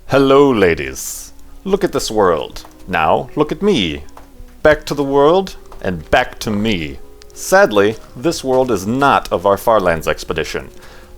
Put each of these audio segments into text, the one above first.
Hello, ladies. Look at this world. Now, look at me. Back to the world, and back to me. Sadly, this world is not of our Farlands expedition,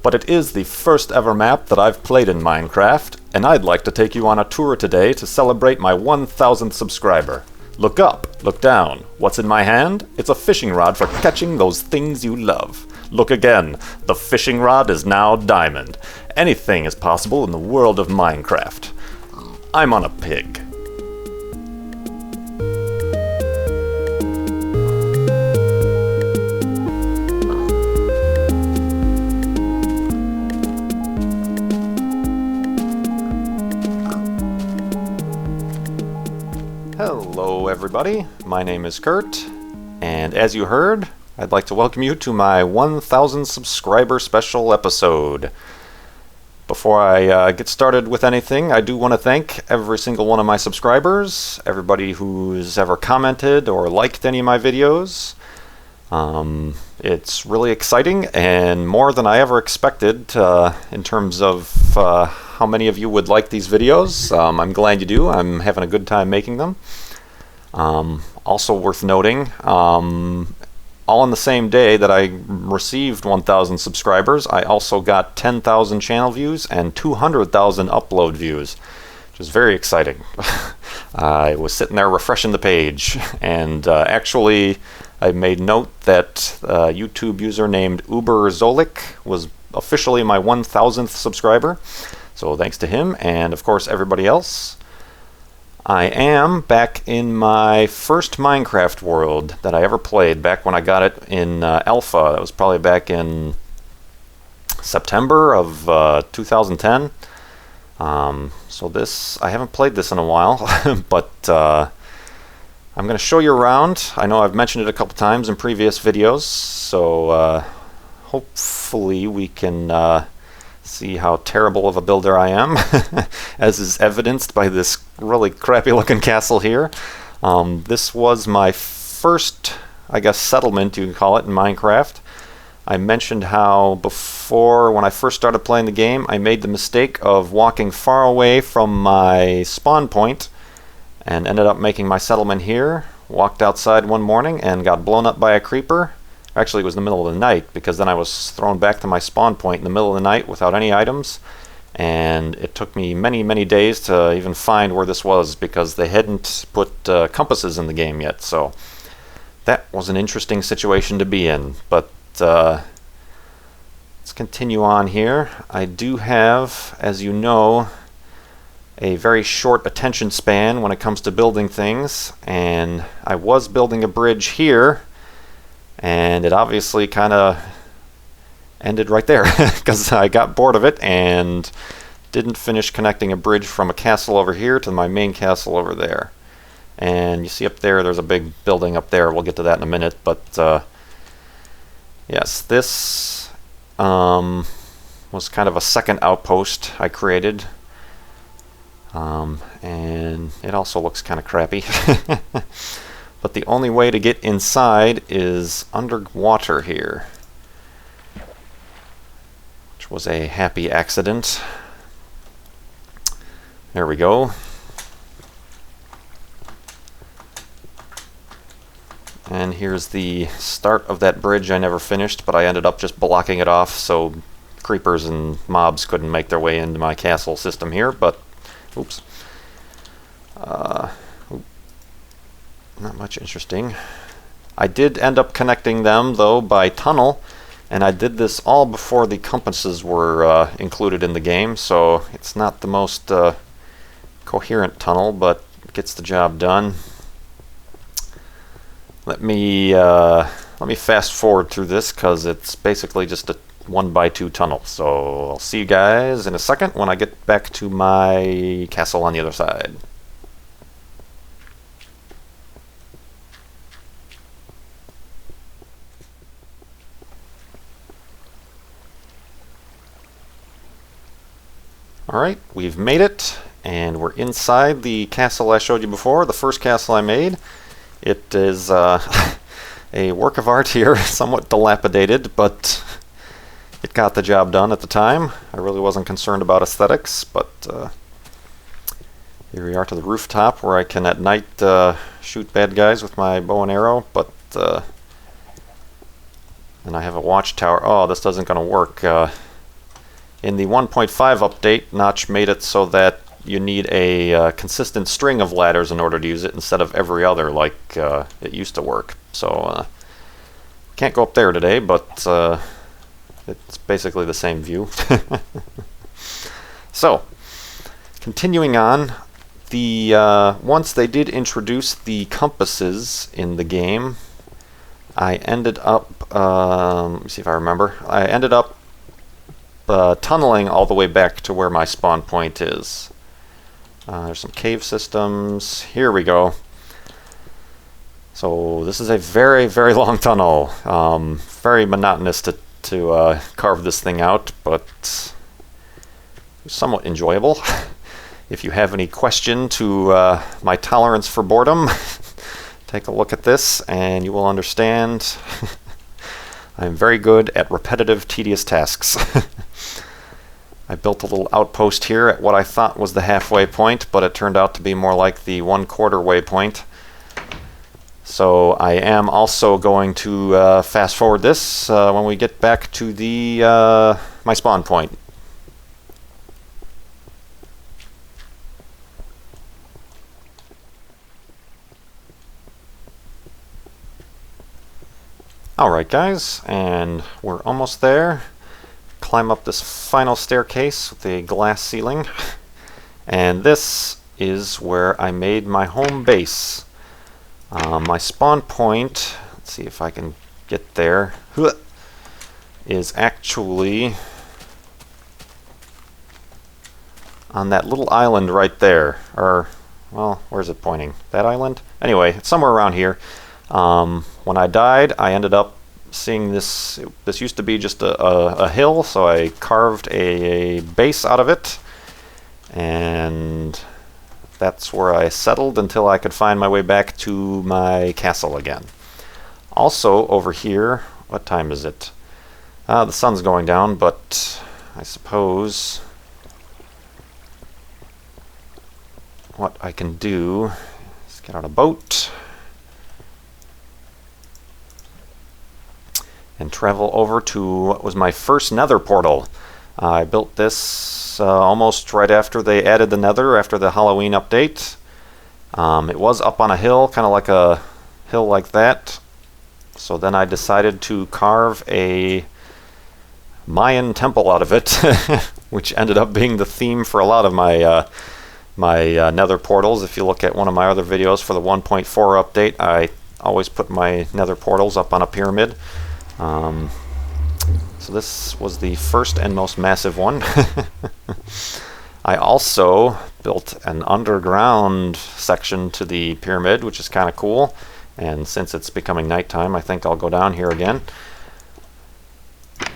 but it is the first ever map that I've played in Minecraft, and I'd like to take you on a tour today to celebrate my 1,000th subscriber. Look up, look down. What's in my hand? It's a fishing rod for catching those things you love. Look again. The fishing rod is now diamond. Anything is possible in the world of Minecraft. I'm on a pig. Hello everybody, my name is Kurt, and as you heard, I'd like to welcome you to my 1,000 subscriber special episode. Before I get started with anything, I do want to thank every single one of my subscribers, everybody who's ever commented or liked any of my videos. It's really exciting and more than I ever expected in terms of how many of you would like these videos. I'm glad you do. I'm having a good time making them. Also worth noting, all on the same day that I received 1,000 subscribers, I also got 10,000 channel views and 200,000 upload views, which is very exciting. I was sitting there refreshing the page, and actually I made note that a YouTube user named UberZolik was officially my 1,000th subscriber, so thanks to him and of course everybody else. I am back in my first Minecraft world that I ever played, back when I got it in alpha. That was probably back in September of 2010. So this, I haven't played this in a while, but I'm going to show you around. I know I've mentioned it a couple times in previous videos, so hopefully we can see how terrible of a builder I am, as is evidenced by this really crappy looking castle here. This was my first, I guess, settlement, you can call it, in Minecraft. I mentioned how before, when I first started playing the game, I made the mistake of walking far away from my spawn point and ended up making my settlement here. Walked outside one morning and got blown up by a creeper. Actually, it was in the middle of the night, because then I was thrown back to my spawn point in the middle of the night without any items, and it took me many days to even find where this was, because they hadn't put compasses in the game yet. So that was an interesting situation to be in, but let's continue on here. I do have, as you know, a very short attention span when it comes to building things, and I was building a bridge here, and it obviously kind of ended right there because I got bored of it and didn't finish connecting a bridge from a castle over here to my main castle over there. And you see up there, there's a big building up there. We'll get to that in a minute, but yes, this was kind of a second outpost I created, and it also looks kind of crappy. But the only way to get inside is underwater here, which was a happy accident. There we go. And here's the start of that bridge I never finished, but I ended up just blocking it off so creepers and mobs couldn't make their way into my castle system here, but oops. Not much interesting. I did end up connecting them, though, by tunnel, and I did this all before the compasses were included in the game, so it's not the most coherent tunnel, but it gets the job done. Let me fast forward through this, because it's basically just a 1x2 tunnel. So I'll see you guys in a second when I get back to my castle on the other side. Alright, we've made it, and we're inside the castle I showed you before, the first castle I made. It is a work of art here, somewhat dilapidated, but it got the job done at the time. I really wasn't concerned about aesthetics, but Here we are to the rooftop where I can at night shoot bad guys with my bow and arrow, but and I have a watchtower. Oh, this isn't going to work. In the 1.5 update, Notch made it so that you need a consistent string of ladders in order to use it instead of every other like it used to work. So can't go up there today, but it's basically the same view. So, continuing on, once they did introduce the compasses in the game, I ended up, let me see if I remember, I ended up tunneling all the way back to where my spawn point is. There's some cave systems. Here we go. So this is a very, very long tunnel. Very monotonous to carve this thing out, but somewhat enjoyable. If you have any question to my tolerance for boredom, take a look at this and you will understand I'm very good at repetitive, tedious tasks. I built a little outpost here at what I thought was the halfway point, but it turned out to be more like the 1/4 way point. So I am also going to fast forward this when we get back to the my spawn point. Alright guys, and we're almost there. Climb up this final staircase with a glass ceiling. And this is where I made my home base. My spawn point, let's see if I can get there, is actually on that little island right there. Or, well, where's it pointing? That island? Anyway, it's somewhere around here. When I died, I ended up seeing this. This used to be just a hill, so I carved a base out of it, and that's where I settled until I could find my way back to my castle again. Also, over here, what time is it? The sun's going down, but I suppose what I can do is get on a boat and travel over to what was my first Nether portal. I built this almost right after they added the Nether, after the Halloween update. It was up on a hill, kind of like a hill like that. So then I decided to carve a Mayan temple out of it, which ended up being the theme for a lot of my Nether portals. If you look at one of my other videos for the 1.4 update, I always put my Nether portals up on a pyramid. So this was the first and most massive one. I also built an underground section to the pyramid, which is kind of cool. And since it's becoming nighttime, I think I'll go down here again.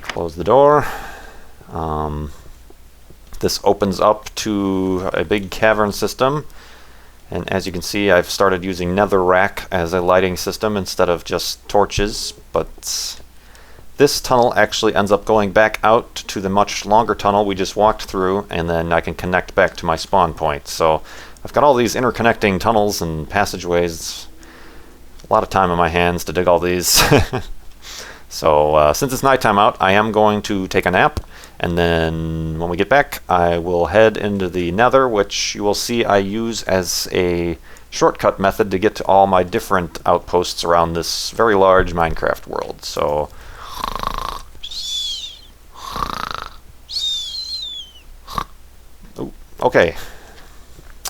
Close the door. This opens up to a big cavern system. And as you can see, I've started using netherrack as a lighting system instead of just torches. But this tunnel actually ends up going back out to the much longer tunnel we just walked through, and then I can connect back to my spawn point. So I've got all these interconnecting tunnels and passageways. A lot of time on my hands to dig all these. So since it's nighttime out, I am going to take a nap, and then when we get back, I will head into the Nether, which you will see I use as a shortcut method to get to all my different outposts around this very large Minecraft world. So okay,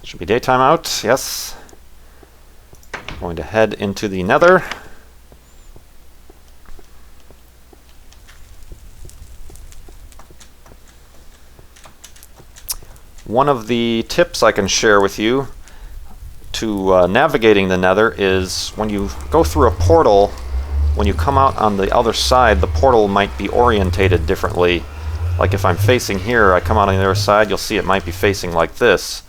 should be daytime out, yes. Going to head into the Nether. One of the tips I can share with you to navigating the Nether is when you go through a portal, when you come out on the other side, the portal might be orientated differently. Like if I'm facing here, I come out on the other side, you'll see it might be facing like this.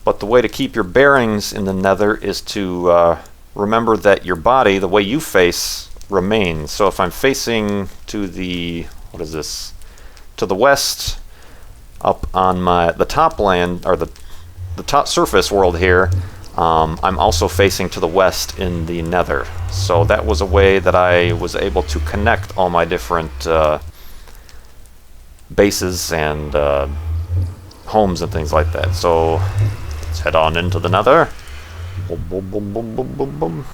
But the way to keep your bearings in the Nether is to remember that your body, the way you face, remains. So if I'm facing to the, what is this, to the west, up on the top land, or the the top surface world here, I'm also facing to the west in the Nether. So that was a way that I was able to connect all my different bases and homes and things like that. So let's head on into the Nether. Boom, boom, boom, boom, boom, boom, boom.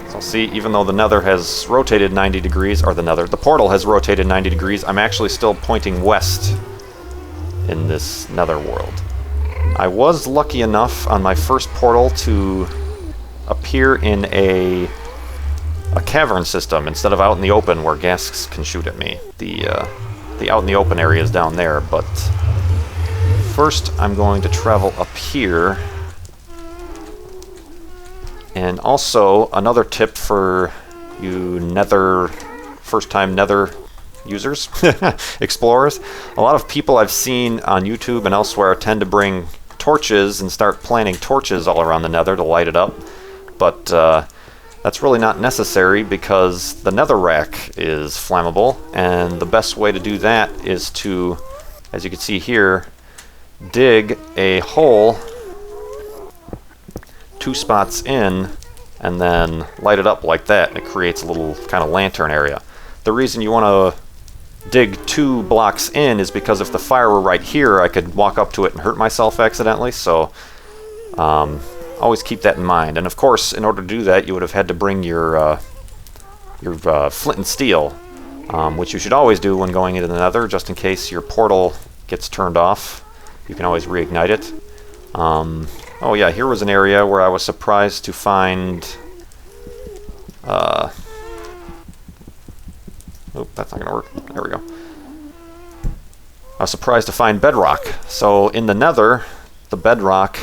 So see, even though the Nether has rotated 90 degrees, or the portal has rotated 90 degrees, I'm actually still pointing west in this Nether world. I was lucky enough on my first portal to appear in a cavern system instead of out in the open where ghasts can shoot at me. The out in the open area is down there, but first I'm going to travel up here. And also, another tip for you first-time Nether users, explorers. A lot of people I've seen on YouTube and elsewhere tend to bring torches and start planting torches all around the Nether to light it up. But that's really not necessary because the netherrack is flammable, and the best way to do that is to, as you can see here, dig a hole 2 spots in and then light it up like that. It creates a little kind of lantern area. The reason you want to dig 2 blocks in is because if the fire were right here, I could walk up to it and hurt myself accidentally. So always keep that in mind. And of course, in order to do that, you would have had to bring your flint and steel, which you should always do when going into the Nether, just in case your portal gets turned off. You can always reignite it. Oh yeah, here was an area where I was surprised to find... oh, that's not going to work. There we go. I was surprised to find bedrock. So in the Nether, the bedrock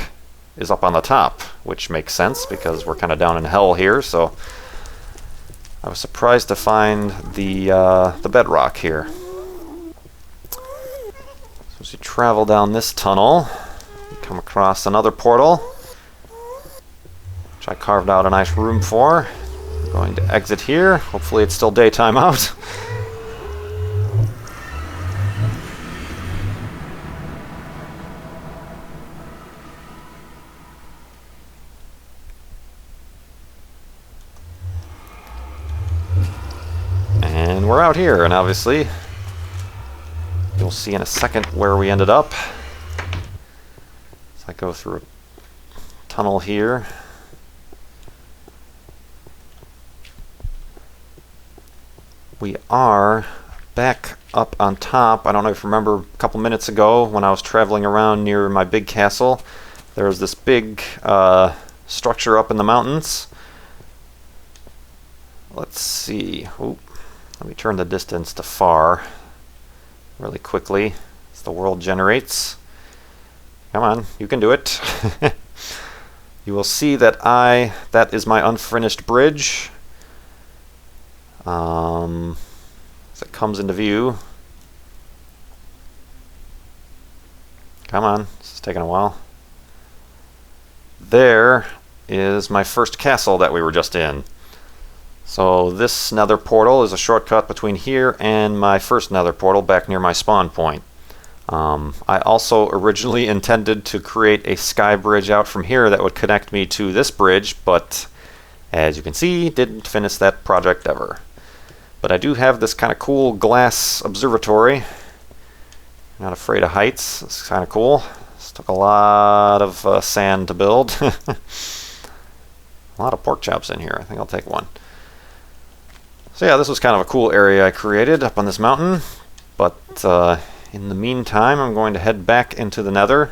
is up on the top, which makes sense because we're kind of down in hell here. So I was surprised to find the bedrock here. So as you travel down this tunnel, come across another portal, which I carved out a nice room for. I'm going to exit here. Hopefully it's still daytime out. And we're out here, and obviously you'll see in a second where we ended up. I go through a tunnel here. We are back up on top. I don't know if you remember a couple minutes ago when I was traveling around near my big castle. There was this big structure up in the mountains. Let's see. Ooh, let me turn the distance to far really quickly as the world generates. Come on, you can do it. You will see that that is my unfinished bridge. As it comes into view. Come on, this is taking a while. There is my first castle that we were just in. So this Nether portal is a shortcut between here and my first Nether portal back near my spawn point. I also originally intended to create a sky bridge out from here that would connect me to this bridge, but as you can see, didn't finish that project ever. But I do have this kind of cool glass observatory. Not afraid of heights. It's kind of cool. This took a lot of sand to build. A lot of pork chops in here. I think I'll take one. So yeah, this was kind of a cool area I created up on this mountain, but in the meantime, I'm going to head back into the Nether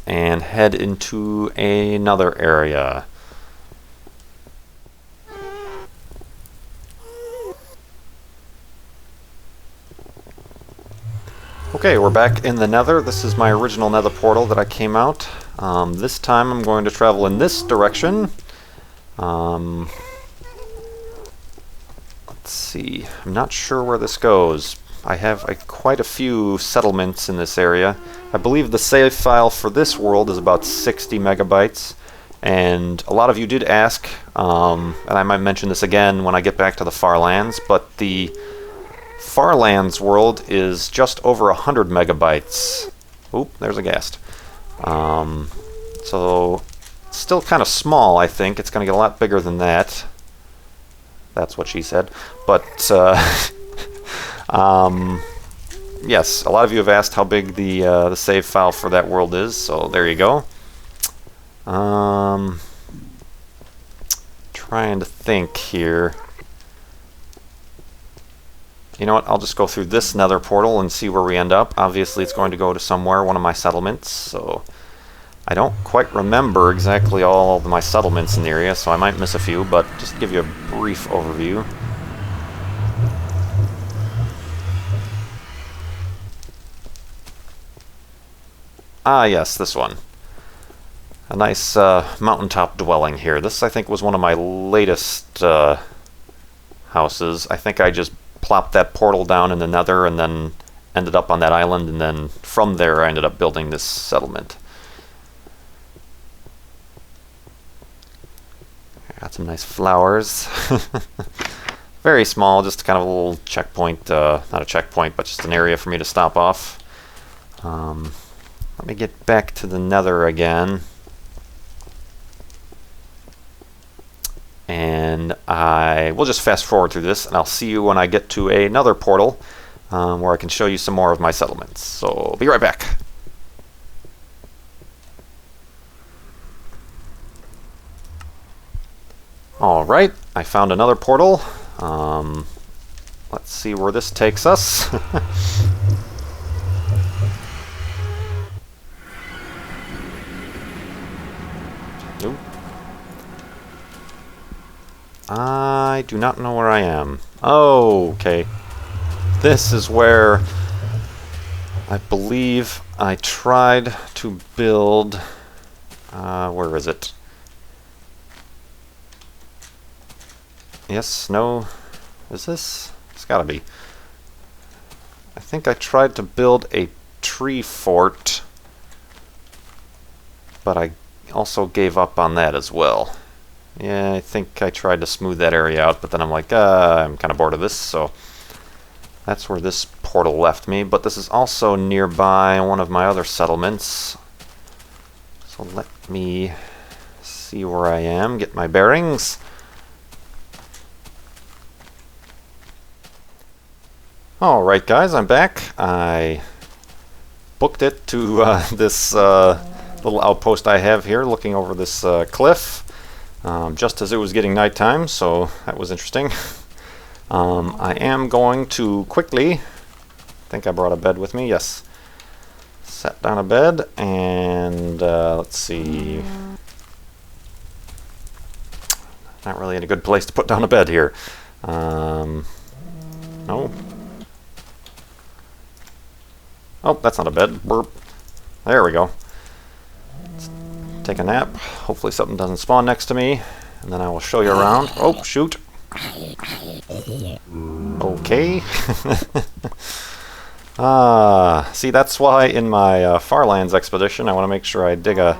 and head into another area. Okay, we're back in the Nether. This is my original Nether portal that I came out. This time I'm going to travel in this direction. Let's see. I'm not sure where this goes. I have quite a few settlements in this area. I believe the save file for this world is about 60 megabytes. And a lot of you did ask, and I might mention this again when I get back to the far lands, but the Farlands world is just over 100 megabytes. Oop, there's a ghast. So, still kind of small, I think. It's going to get a lot bigger than that. That's what she said. But, yes, a lot of you have asked how big the save file for that world is, so there you go. Trying to think here. You know what, I'll just go through this nether portal and see where we end up. Obviously it's going to go to somewhere, one of my settlements, so I don't quite remember exactly all of my settlements in the area, so I might miss a few, but just to give you a brief overview. Ah yes, this one. A nice mountaintop dwelling here. This, I think, was one of my latest houses. I think I just plopped that portal down in the nether and then ended up on that island, and then from there I ended up building this settlement. Got some nice flowers. Very small, just kind of a little checkpoint, not a checkpoint, but just an area for me to stop off. Let me get back to the nether again. And I will just fast forward through this, and I'll see you when I get to another portal where I can show you some more of my settlements. So, be right back. Alright, I found another portal. Let's see where this takes us. Nope. I do not know where I am. Oh, okay. This is where I believe I tried to build... where is it? Yes, no... Is this? It's gotta be. I think I tried to build a tree fort, but I also gave up on that as well. Yeah, I think I tried to smooth that area out, but then I'm like, I'm kind of bored of this, so that's where this portal left me. But this is also nearby one of my other settlements. So let me see where I am, get my bearings. Alright guys, I'm back. I booked it to this little outpost I have here, looking over this cliff. Just as it was getting nighttime, so that was interesting. I am going to quickly, I think I brought a bed with me, yes. Set down a bed, and let's see. Not really in a good place to put down a bed here. No. Oh, that's not a bed. Burp. There we go. Let's take a nap. Hopefully something doesn't spawn next to me. And then I will show you around. Oh, shoot. Okay. See, that's why in my Farlands expedition I want to make sure I dig a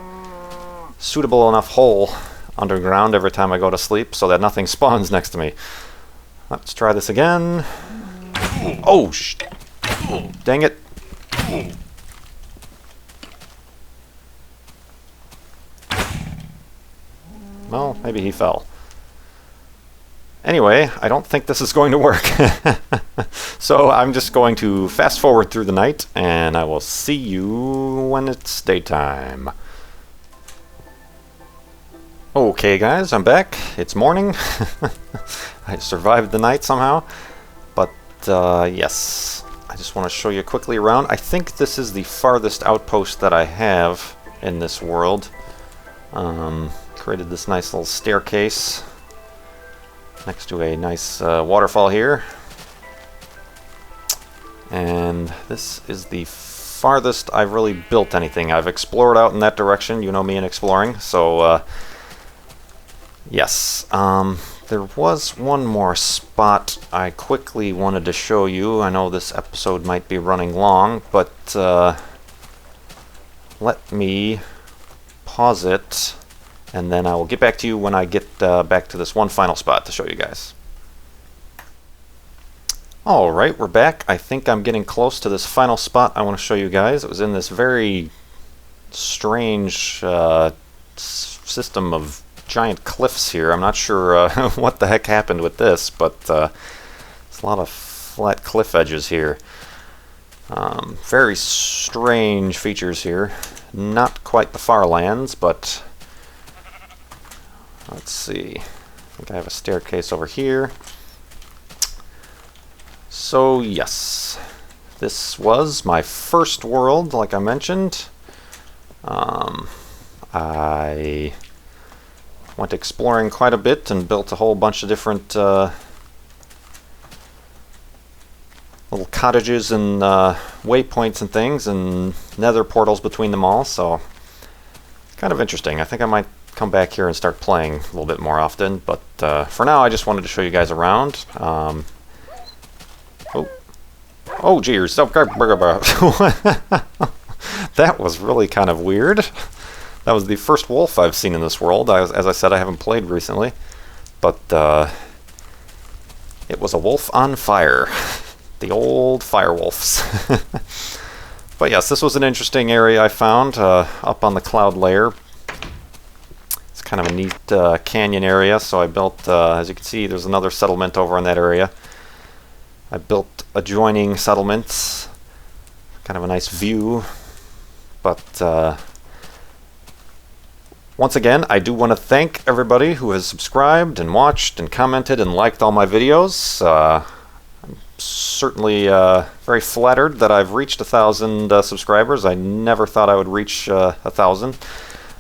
suitable enough hole underground every time I go to sleep so that nothing spawns next to me. Let's try this again. Oh, dang it. Well, maybe he fell. Anyway, I don't think this is going to work. So I'm just going to fast forward through the night, and I will see you when it's daytime. Okay guys, I'm back. It's morning. I survived the night somehow. But yes, I just want to show you quickly around. I think this is the farthest outpost that I have in this world. Created this nice little staircase next to a nice waterfall here. And this is the farthest I've really built anything. I've explored out in that direction, you know me in exploring, so yes. There was one more spot I quickly wanted to show you. I know this episode might be running long, but let me pause it, and then I will get back to you when I get back to this one final spot to show you guys. Alright, we're back. I think I'm getting close to this final spot I want to show you guys. It was in this very strange system of giant cliffs here. I'm not sure what the heck happened with this, but there's a lot of flat cliff edges here. Very strange features here. Not quite the far lands, but let's see. I think I have a staircase over here. So yes, this was my first world, like I mentioned. I went exploring quite a bit and built a whole bunch of different little cottages and waypoints and things, and nether portals between them all, so it's kind of interesting. I think I might come back here and start playing a little bit more often, but for now I just wanted to show you guys around. Oh, geez. That was really kind of weird. That was the first wolf I've seen in this world. As I said, I haven't played recently, but it was a wolf on fire. The old fire wolves. But yes, this was an interesting area I found up on the cloud layer. It's kind of a neat canyon area, so I built, as you can see, there's another settlement over in that area. I built adjoining settlements, kind of a nice view, but once again, I do want to thank everybody who has subscribed and watched and commented and liked all my videos. I'm certainly very flattered that I've reached 1,000 subscribers. I never thought I would reach 1,000,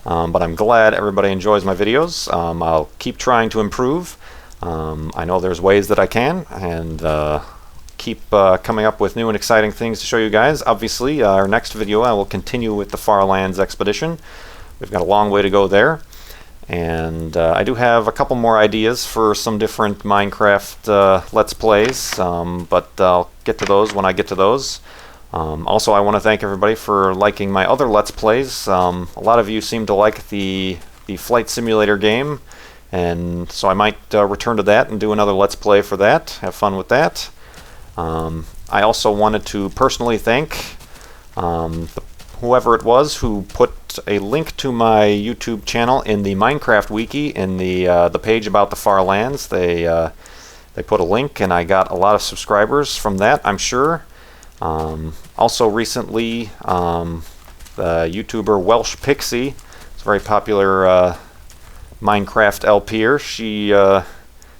but I'm glad everybody enjoys my videos. I'll keep trying to improve. I know there's ways that I can, and keep coming up with new and exciting things to show you guys. Obviously, our next video I will continue with the Far Lands expedition. We've got a long way to go there, and I do have a couple more ideas for some different Minecraft Let's Plays, but I'll get to those when I get to those. Also, I want to thank everybody for liking my other Let's Plays. A lot of you seem to like the Flight Simulator game, and so I might return to that and do another Let's Play for that. Have fun with that. I also wanted to personally thank whoever it was who put a link to my YouTube channel in the Minecraft wiki in the page about the Far Lands. They put a link, and I got a lot of subscribers from that, I'm sure. Also recently, the YouTuber Welsh Pixie, it's a very popular Minecraft LPer. She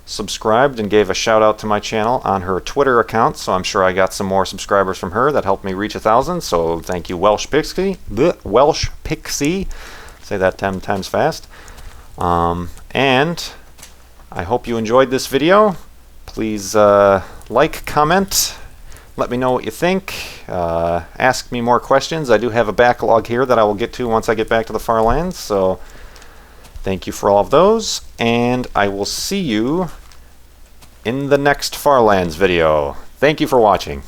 subscribed and gave a shout out to my channel on her Twitter account, so I'm sure I got some more subscribers from her that helped me reach 1,000, so thank you, Welsh Pixie. Welsh Pixie. Say that 10 times fast. And I hope you enjoyed this video. Please like, comment, let me know what you think, ask me more questions. I do have a backlog here that I will get to once I get back to the Far Lands, so thank you for all of those, and I will see you in the next Far Lands video. Thank you for watching.